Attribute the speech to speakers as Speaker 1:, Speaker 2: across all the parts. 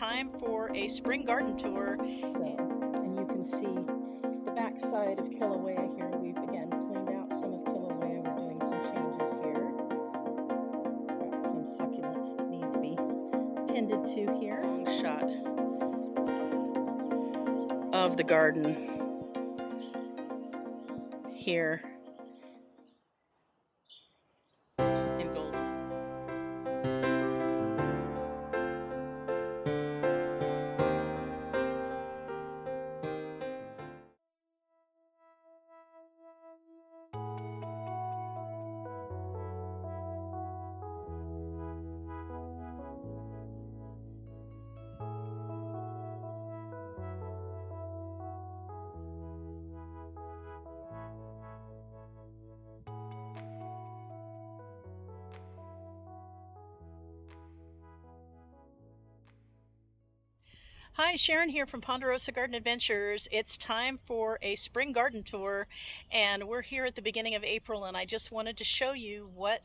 Speaker 1: time for a spring garden tour.
Speaker 2: And you can see the back side of Kilauea here. We've again cleaned out some of Kilauea. We're doing some changes here. Got some succulents that need to be tended to here.
Speaker 1: Long shot of the garden here in Golden. Hi, Sharon here from Ponderosa Garden Adventures. It's time for a spring garden tour, and we're here at the beginning of April, and I just wanted to show you what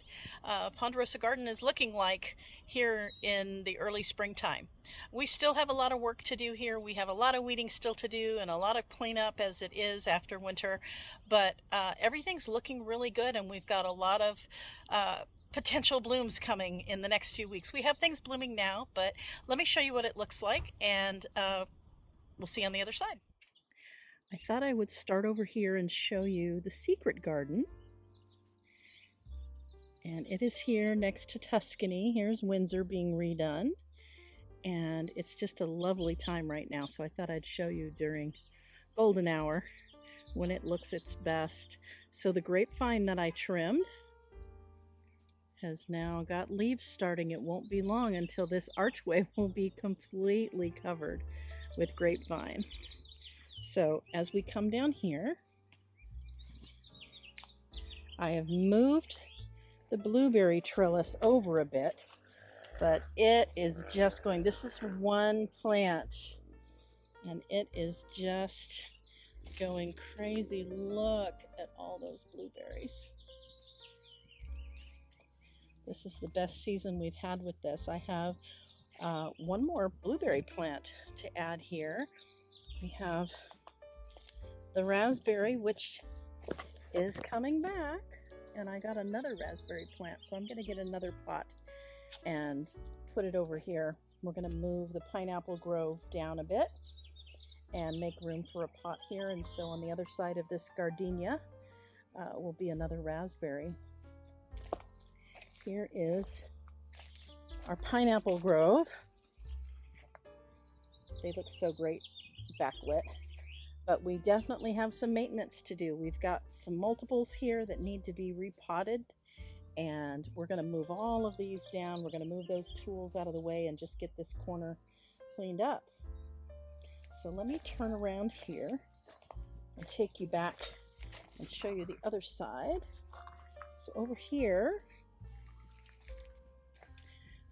Speaker 1: Ponderosa Garden is looking like here in the early springtime. We still have a lot of work to do here. We have a lot of weeding still to do and a lot of cleanup as it is after winter, but everything's looking really good, and we've got a lot of potential blooms coming in the next few weeks. We have things blooming now, but let me show you what it looks like, and we'll see you on the other side.
Speaker 2: I thought I would start over here and show you the secret garden. And it is here next to Tuscany. Here's Windsor being redone. And it's just a lovely time right now, so I thought I'd show you during golden hour when it looks its best. So the grapevine that I trimmed has now got leaves starting. It won't be long until this archway will be completely covered with grapevine. So as we come down here, I have moved the blueberry trellis over a bit, but it is just going, this is one plant, and it is just going crazy. Look at all those blueberries. This is the best season we've had with this. I have one more blueberry plant to add here. We have the raspberry, which is coming back, and I got another raspberry plant, so I'm going to get another pot and put it over here. We're going to move the pineapple grove down a bit and make room for a pot here, and so on the other side of this gardenia will be another raspberry. Here is our pineapple grove. They look so great backlit, but we definitely have some maintenance to do. We've got some multiples here that need to be repotted, and we're going to move all of these down. We're going to move those tools out of the way and just get this corner cleaned up. So let me turn around here and take you back and show you the other side. So over here,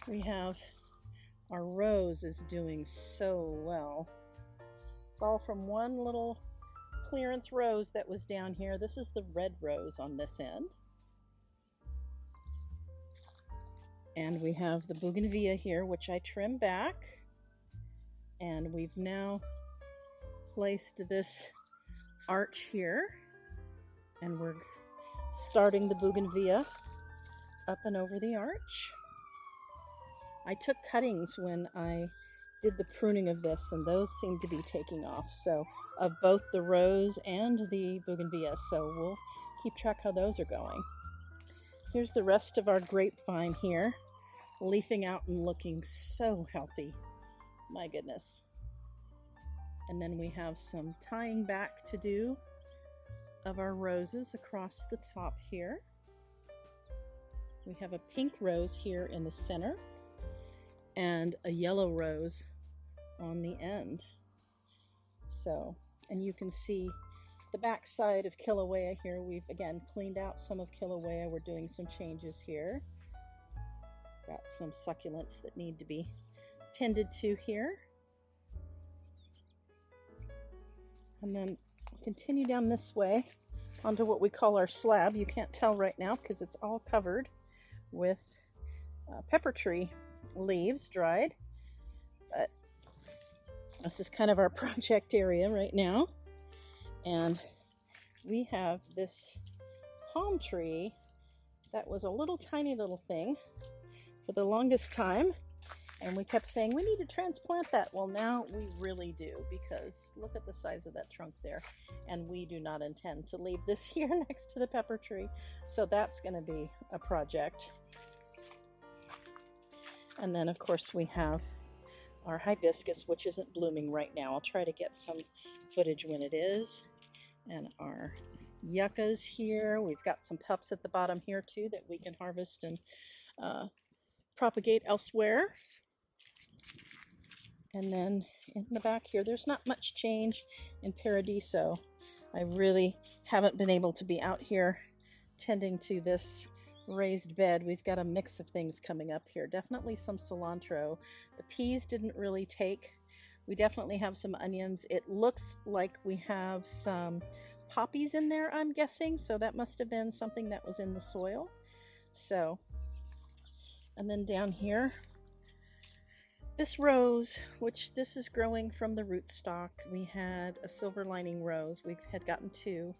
Speaker 2: we have our rose is doing so well. It's all from one little clearance rose that was down here. This is the red rose on this end. And we have the bougainvillea here, which I trimmed back. And we've now placed this arch here. And we're starting the bougainvillea up and over the arch. I took cuttings when I did the pruning of this, and those seem to be taking off, so of both the rose and the bougainvillea, so we'll keep track how those are going. Here's the rest of our grapevine here, leafing out and looking so healthy. My goodness. And then we have some tying back to do of our roses across the top here. We have a pink rose here in the center, and a yellow rose on the end. So, and you can see the back side of Kilauea here. We've again cleaned out some of Kilauea. We're doing some changes here. Got some succulents that need to be tended to here. And then continue down this way onto what we call our slab. You can't tell right now because it's all covered with pepper tree leaves, dried, but This is kind of our project area right now. And we have this palm tree that was a little tiny little thing for the longest time. And we kept saying, we need to transplant that. Well, now we really do, because look at the size of that trunk there. And we do not intend to leave this here next to the pepper tree. So that's going to be a project. And then, of course, we have our hibiscus, which isn't blooming right now. I'll try to get some footage when it is. And our yuccas here. We've got some pups at the bottom here, too, that we can harvest and propagate elsewhere. And then in the back here, there's not much change in Paradiso. I really haven't been able to be out here tending to this raised bed. We've got a mix of things coming up here. Definitely some cilantro. The peas didn't really take. We definitely have some onions. It looks like we have some poppies in there, I'm guessing. So that must have been something that was in the soil. So, and then down here, this rose, which this is growing from the rootstock. We had a silver lining rose. We had gotten two,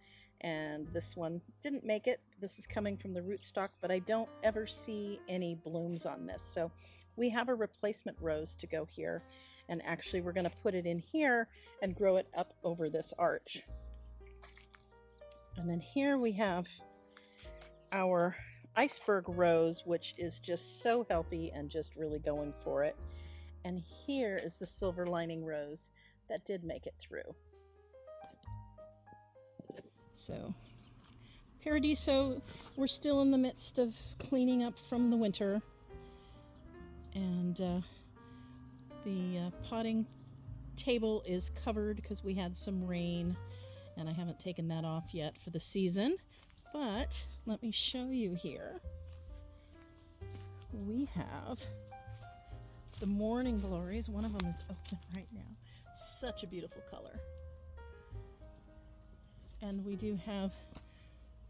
Speaker 2: and this one didn't make it. This is coming from the rootstock, but I don't ever see any blooms on this. So we have a replacement rose to go here, and actually we're going to put it in here and grow it up over this arch. And then here we have our iceberg rose, which is just so healthy and just really going for it. And here is the silver lining rose that did make it through. So, Paradiso, we're still in the midst of cleaning up from the winter. And the potting table is covered because we had some rain. And I haven't taken that off yet for the season. But let me show you here. We have the morning glories. One of them is open right now. Such a beautiful color. And we do have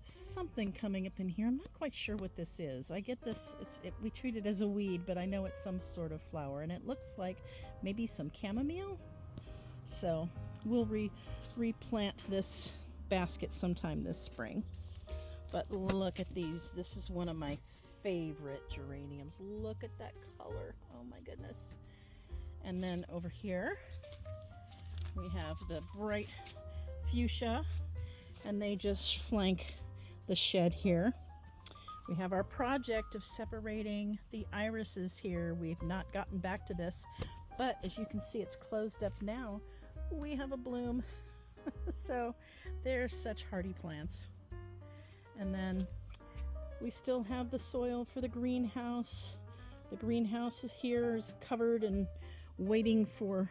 Speaker 2: something coming up in here. I'm not quite sure what this is. I get this, we treat it as a weed, but I know it's some sort of flower, and it looks like maybe some chamomile. So we'll replant this basket sometime this spring. But look at these. This is one of my favorite geraniums. Look at that color. Oh my goodness. And then over here we have the bright fuchsia, and they just flank the shed here. We have our project of separating the irises here. We've not gotten back to this, but as you can see, it's closed up now. We have a bloom. So they're such hardy plants. And then we still have the soil for the greenhouse. The greenhouse is here, is covered and waiting for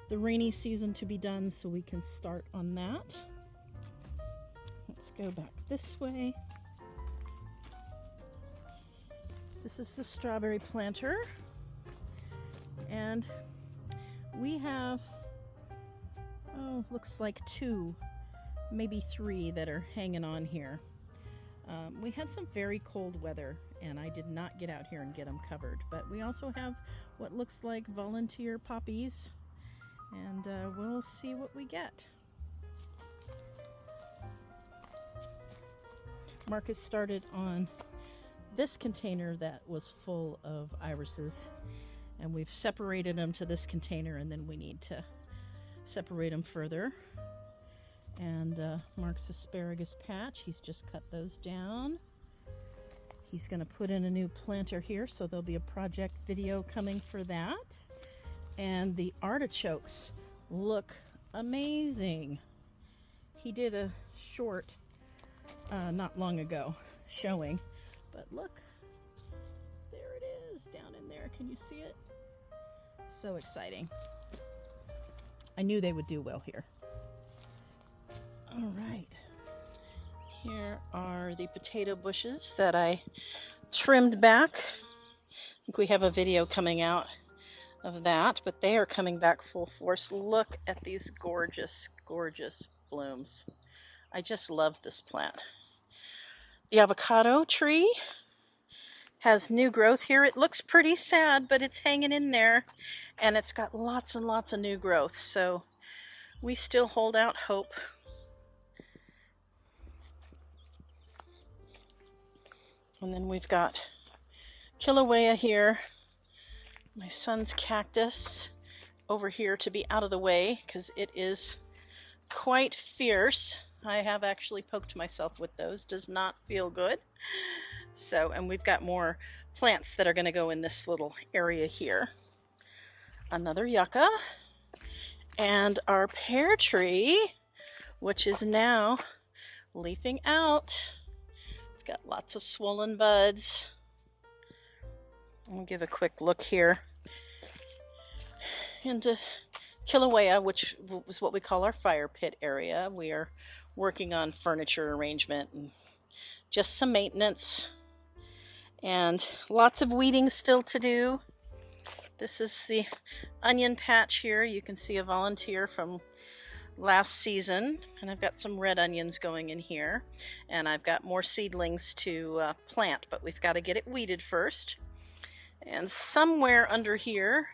Speaker 2: the rainy season to be done so we can start on that. Let's go back this way. This is the strawberry planter. And we have, looks like 2, maybe 3 that are hanging on here. We had some very cold weather, and I did not get out here and get them covered. But we also have what looks like volunteer poppies, and we'll see what we get. Marcus started on this container that was full of irises, and we've separated them to this container, and then we need to separate them further. And Mark's asparagus patch, he's just cut those down. He's going to put in a new planter here, so there'll be a project video coming for that. And the artichokes look amazing. He did a short not long ago showing, but look, there it is down in there. Can you see it? So exciting. I knew they would do well here. All right, here are the potato bushes that I trimmed back. I think we have a video coming out of that, but they are coming back full force. Look at these gorgeous, gorgeous blooms. I just love this plant. The avocado tree
Speaker 1: has new growth here. It looks pretty sad, but it's hanging in there, and it's got lots and lots of new growth, so we still hold out hope. And then we've got Kilauea here, my son's cactus, over here to be out of the way because it is quite fierce. I have actually poked myself with those. Does not feel good. So, and we've got more plants that are going to go in this little area here. Another yucca. And our pear tree, which is now leafing out. It's got lots of swollen buds. I'll give a quick look here into Kilauea, which is what we call our fire pit area. We are working on furniture arrangement and just some maintenance and lots of weeding still to do. This is the onion patch here. You can see a volunteer from last season, and I've got some red onions going in here, and I've got more seedlings to plant, but we've got to get it weeded first. And somewhere under here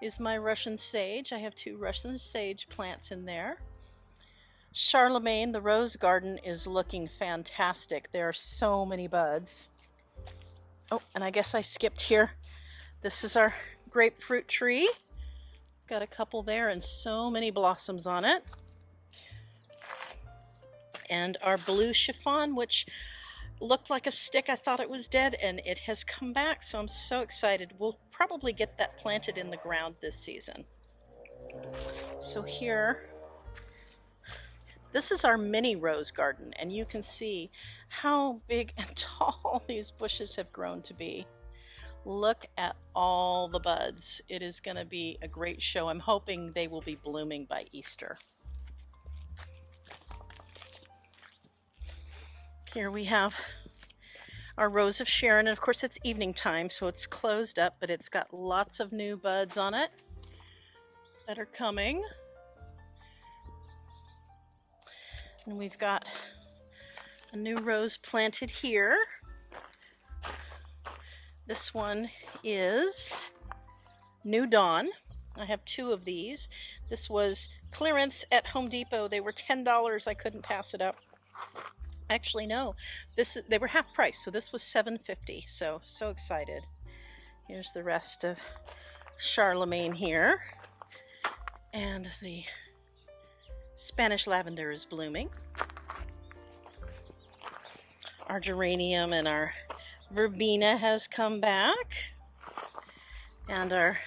Speaker 1: is my Russian sage. I have 2 Russian sage plants in there. Charlemagne, the rose garden, is looking fantastic. There are so many buds. Oh, and I guess I skipped here. This is our grapefruit tree. Got a couple there and so many blossoms on it. And our blue chiffon, which looked like a stick. I thought it was dead, and it has come back, so I'm so excited. We'll probably get that planted in the ground this season. So here, this is our mini rose garden, and you can see how big and tall these bushes have grown to be. Look at all the buds. It is going to be a great show. I'm hoping they will be blooming by Easter. Here we have our Rose of Sharon, and of course it's evening time, so it's closed up, but it's got lots of new buds on it that are coming. And we've got a new rose planted here. This one is New Dawn. I have 2 of these. This was clearance at Home Depot. They were $10. I couldn't pass it up. Actually, no. They were half price, so this was $7.50. So excited. Here's the rest of Charlemagne here. And the Spanish lavender is blooming. Our geranium and our verbena has come back. And our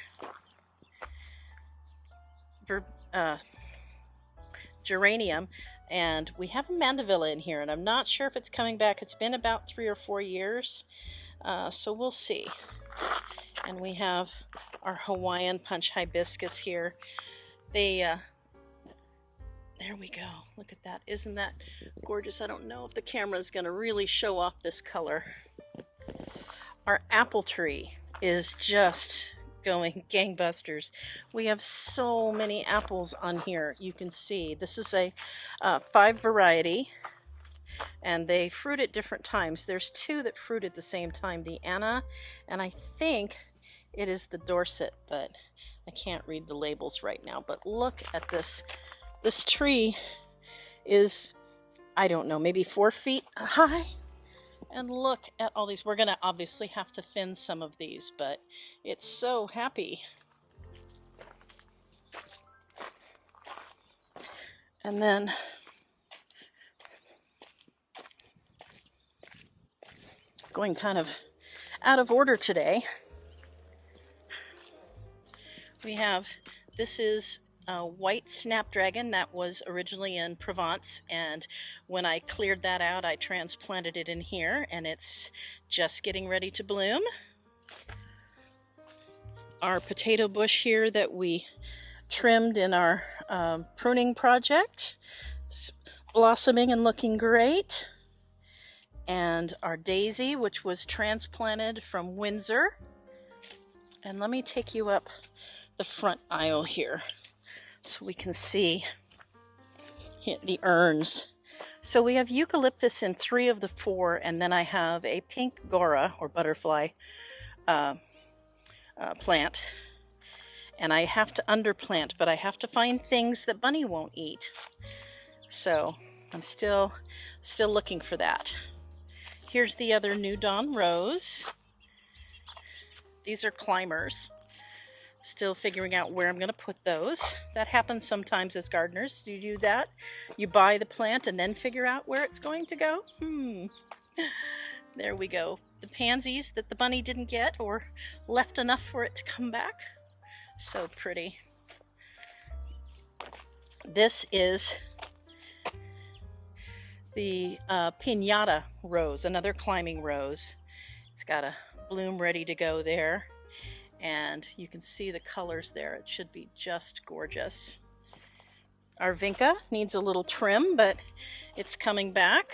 Speaker 1: geranium, and we have a mandevilla in here, and I'm not sure if it's coming back. It's been about 3 or 4 years, so we'll see. And we have our Hawaiian punch hibiscus here. There we go. Look at that. Isn't that gorgeous? I don't know if the camera is going to really show off this color. Our apple tree is just going gangbusters. We have so many apples on here. You can see this is a 5 variety, and they fruit at different times. There's 2 that fruit at the same time, the Anna, and I think it is the Dorset, but I can't read the labels right now. But look at this. This tree is, I don't know, maybe 4 feet high. And look at all these. We're going to obviously have to thin some of these, but it's so happy. And then going kind of out of order today, we have, this is a white snapdragon that was originally in Provence, and when I cleared that out, I transplanted it in here, and it's just getting ready to bloom. Our potato bush here that we trimmed in our pruning project, blossoming and looking great. And our daisy, which was transplanted from Windsor. And let me take you up the front aisle here so we can see the urns.
Speaker 2: So we have eucalyptus in 3 of the 4, and then I have a pink gora or butterfly plant. And I have to underplant, but I have to find things that Bunny won't eat. So I'm still looking for that. Here's the other New Dawn rose. These are climbers. Still figuring out where I'm going to put those. That happens sometimes as gardeners. Do you do that? You buy the plant and then figure out where it's going to go? There we go. The pansies that the bunny didn't get or left enough for it to come back. So pretty. This is the Piñata rose, another climbing rose. It's got a bloom ready to go there. And you can see the colors there. It should be just gorgeous. Our vinca needs a little trim, but it's coming back.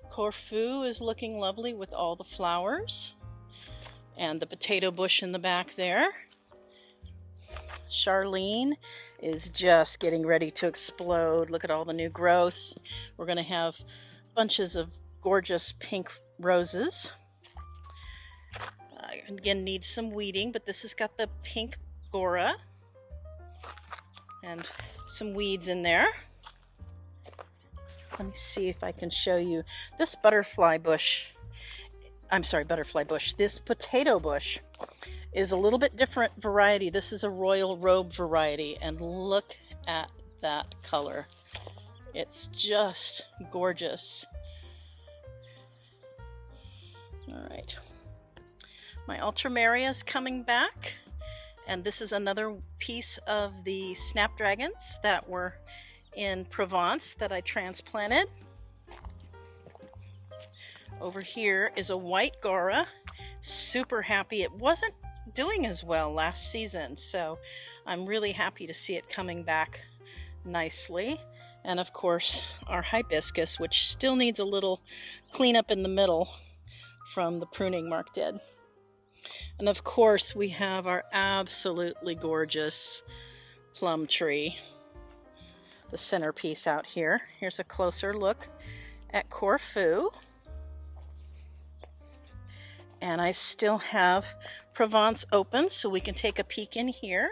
Speaker 2: Corfu is looking lovely with all the flowers. And the potato bush in the back there. Charlene is just getting ready to explode. Look at all the new growth. We're going to have bunches of gorgeous pink roses. Again, needs some weeding, but this has got the pink gora and some weeds in there. Let me see if I can show you this butterfly bush. This potato bush is a little bit different variety. This is a royal robe variety, and look at that color. It's just gorgeous. All right. My Ultramaria is coming back, and this is another piece of the snapdragons that were in Provence that I transplanted. Over here is a white gora. Super happy. It wasn't doing as well last season, so I'm really happy to see it coming back nicely. And of course, our hibiscus, which still needs a little cleanup in the middle from the pruning Mark did. And of course, we have our absolutely gorgeous plum tree, the centerpiece out here. Here's a closer look at Corfu. And I still have Provence open, so we can take a peek in here.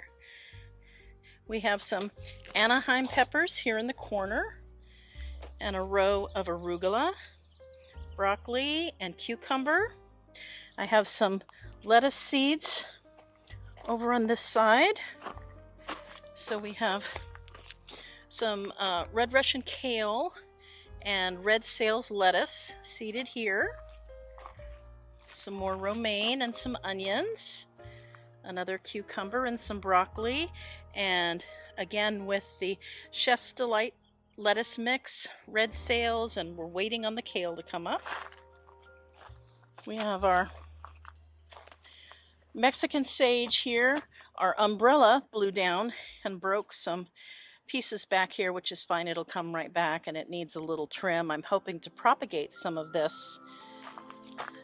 Speaker 2: We have some Anaheim peppers here in the corner, and a row of arugula, broccoli, and cucumber. I have some lettuce seeds over on this side. So we have some red Russian kale and red sales lettuce seeded here. Some more romaine and some onions. Another cucumber and some broccoli. And again with the Chef's Delight lettuce mix, red sales, and we're waiting on the kale to come up. We have our Mexican sage here. Our umbrella blew down and broke some pieces back here, which is fine. It'll come right back, and it needs a little trim. I'm hoping to propagate some of this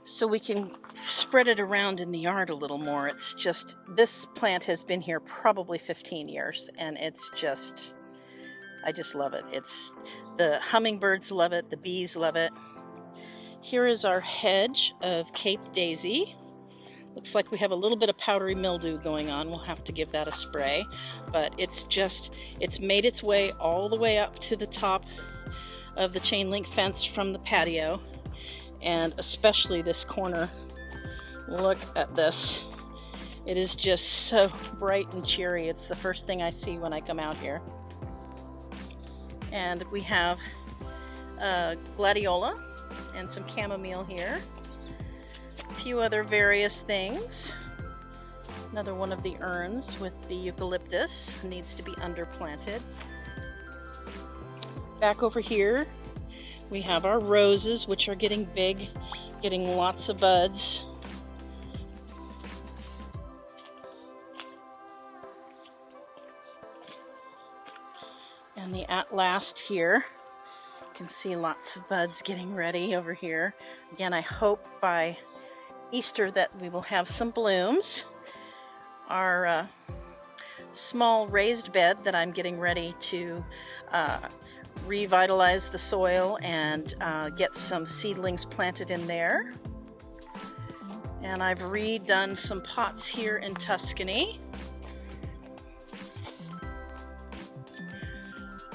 Speaker 2: so we can spread it around in the yard a little more. It's just, this plant has been here probably 15 years, and it's just, I just love it. It's, the hummingbirds love it, the bees love it. Here is our hedge of Cape Daisy. Looks like we have a little bit of powdery mildew going on. We'll have to give that a spray, but it's made its way all the way up to the top of the chain link fence from the patio, and especially this corner. Look at this. It is just so bright and cheery. It's the first thing I see when I come out here. And we have gladiola and some chamomile here. A few other various things. Another one of the urns with the eucalyptus needs to be underplanted. Back over here we have our roses, which are getting big, getting lots of buds. And the At Last here, you can see lots of buds getting ready over here. Again, I hope by Easter that we will have some blooms. Our small raised bed that I'm getting ready to revitalize the soil and get some seedlings planted in there. And I've redone some pots here in Tuscany.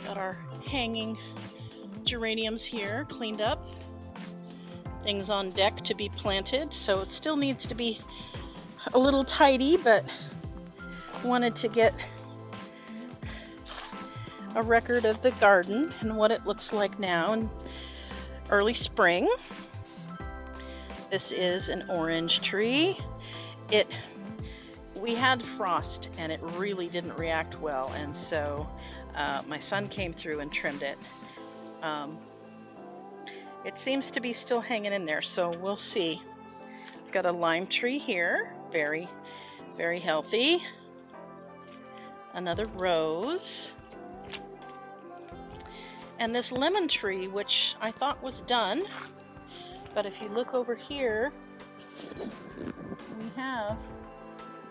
Speaker 2: Got our hanging geraniums here cleaned up. Things on deck to be planted, so it still needs to be a little tidy, but wanted to get a record of the garden and what it looks like now in early spring. This is an orange tree. We had frost and it really didn't react well, and so my son came through and trimmed it. It seems to be still hanging in there, so we'll see. I've got a lime tree here, very, very healthy. Another rose. And this lemon tree, which I thought was done, but if you look over here, we have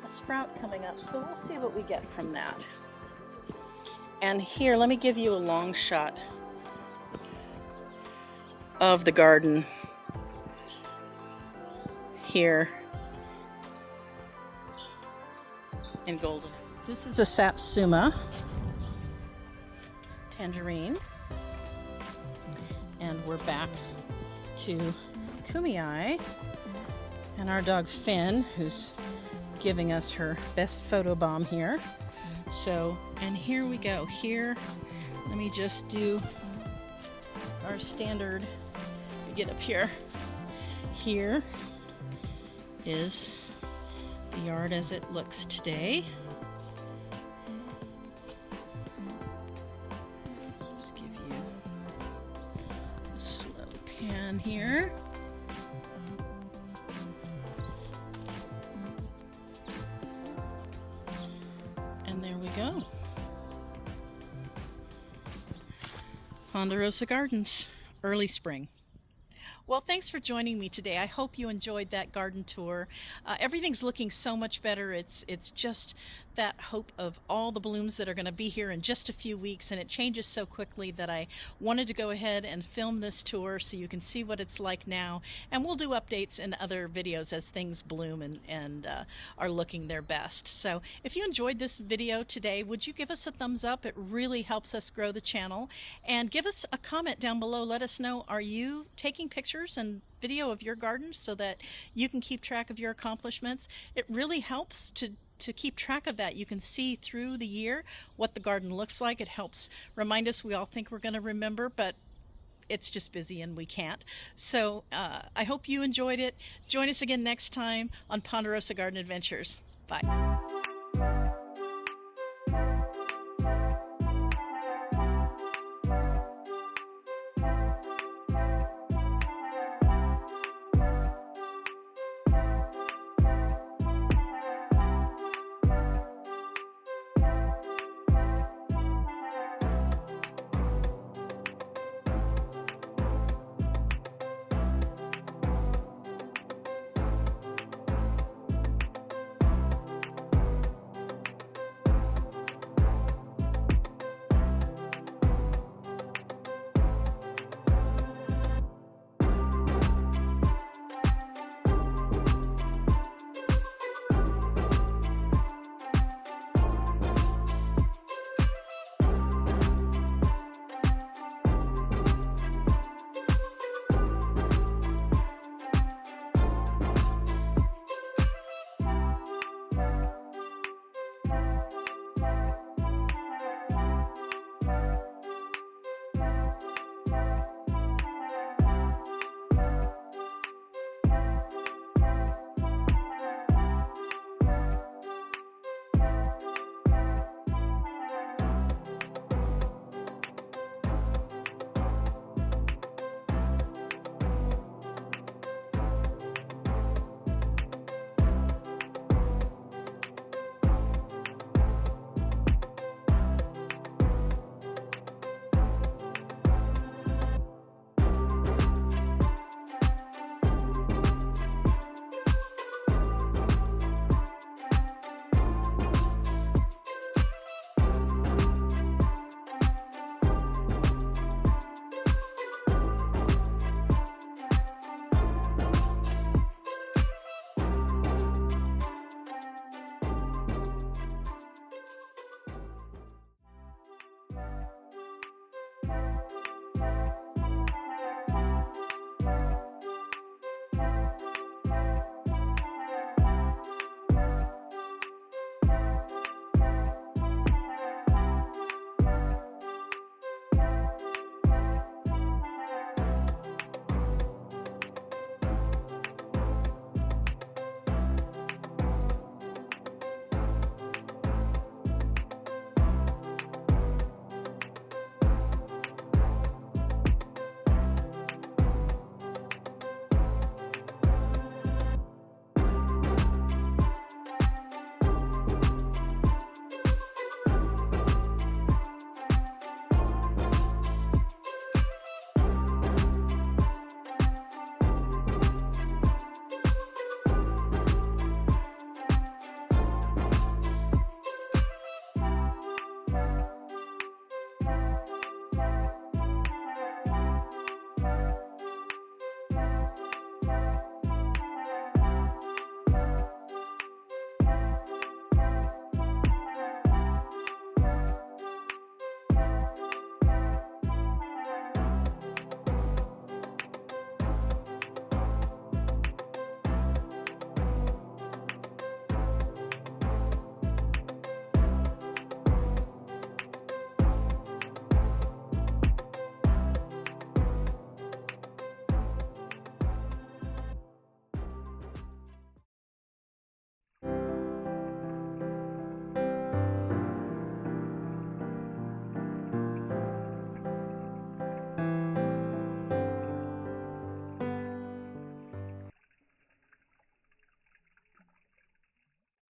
Speaker 2: a sprout coming up, so we'll see what we get from that. And here, let me give you a long shot of the garden here in Golden. This is a Satsuma tangerine, and we're back to Kumei and our dog Finn, who's giving us her best photo bomb here. So, and here we go. Here, let me just do our standard. We get up here. Here is the yard as it looks today. Just give you a slow pan here. And there we go. Ponderosa Gardens, early spring.
Speaker 1: Well, thanks for joining me today. I hope you enjoyed that garden tour. Everything's looking so much better. It's just that hope of all the blooms that are going to be here in just a few weeks, and it changes so quickly that I wanted to go ahead and film this tour so you can see what it's like now, and we'll do updates in other videos as things bloom and are looking their best. So if you enjoyed this video today, would you give us a thumbs up? It really helps us grow the channel, and give us a comment down below. Let us know, are you taking pictures and video of your garden so that you can keep track of your accomplishments? It really helps to keep track of that. You can see through the year what the garden looks like. It helps remind us. We all think we're going to remember, but it's just busy and we can't. So I hope you enjoyed it. Join us again next time on Ponderosa Garden Adventures. Bye.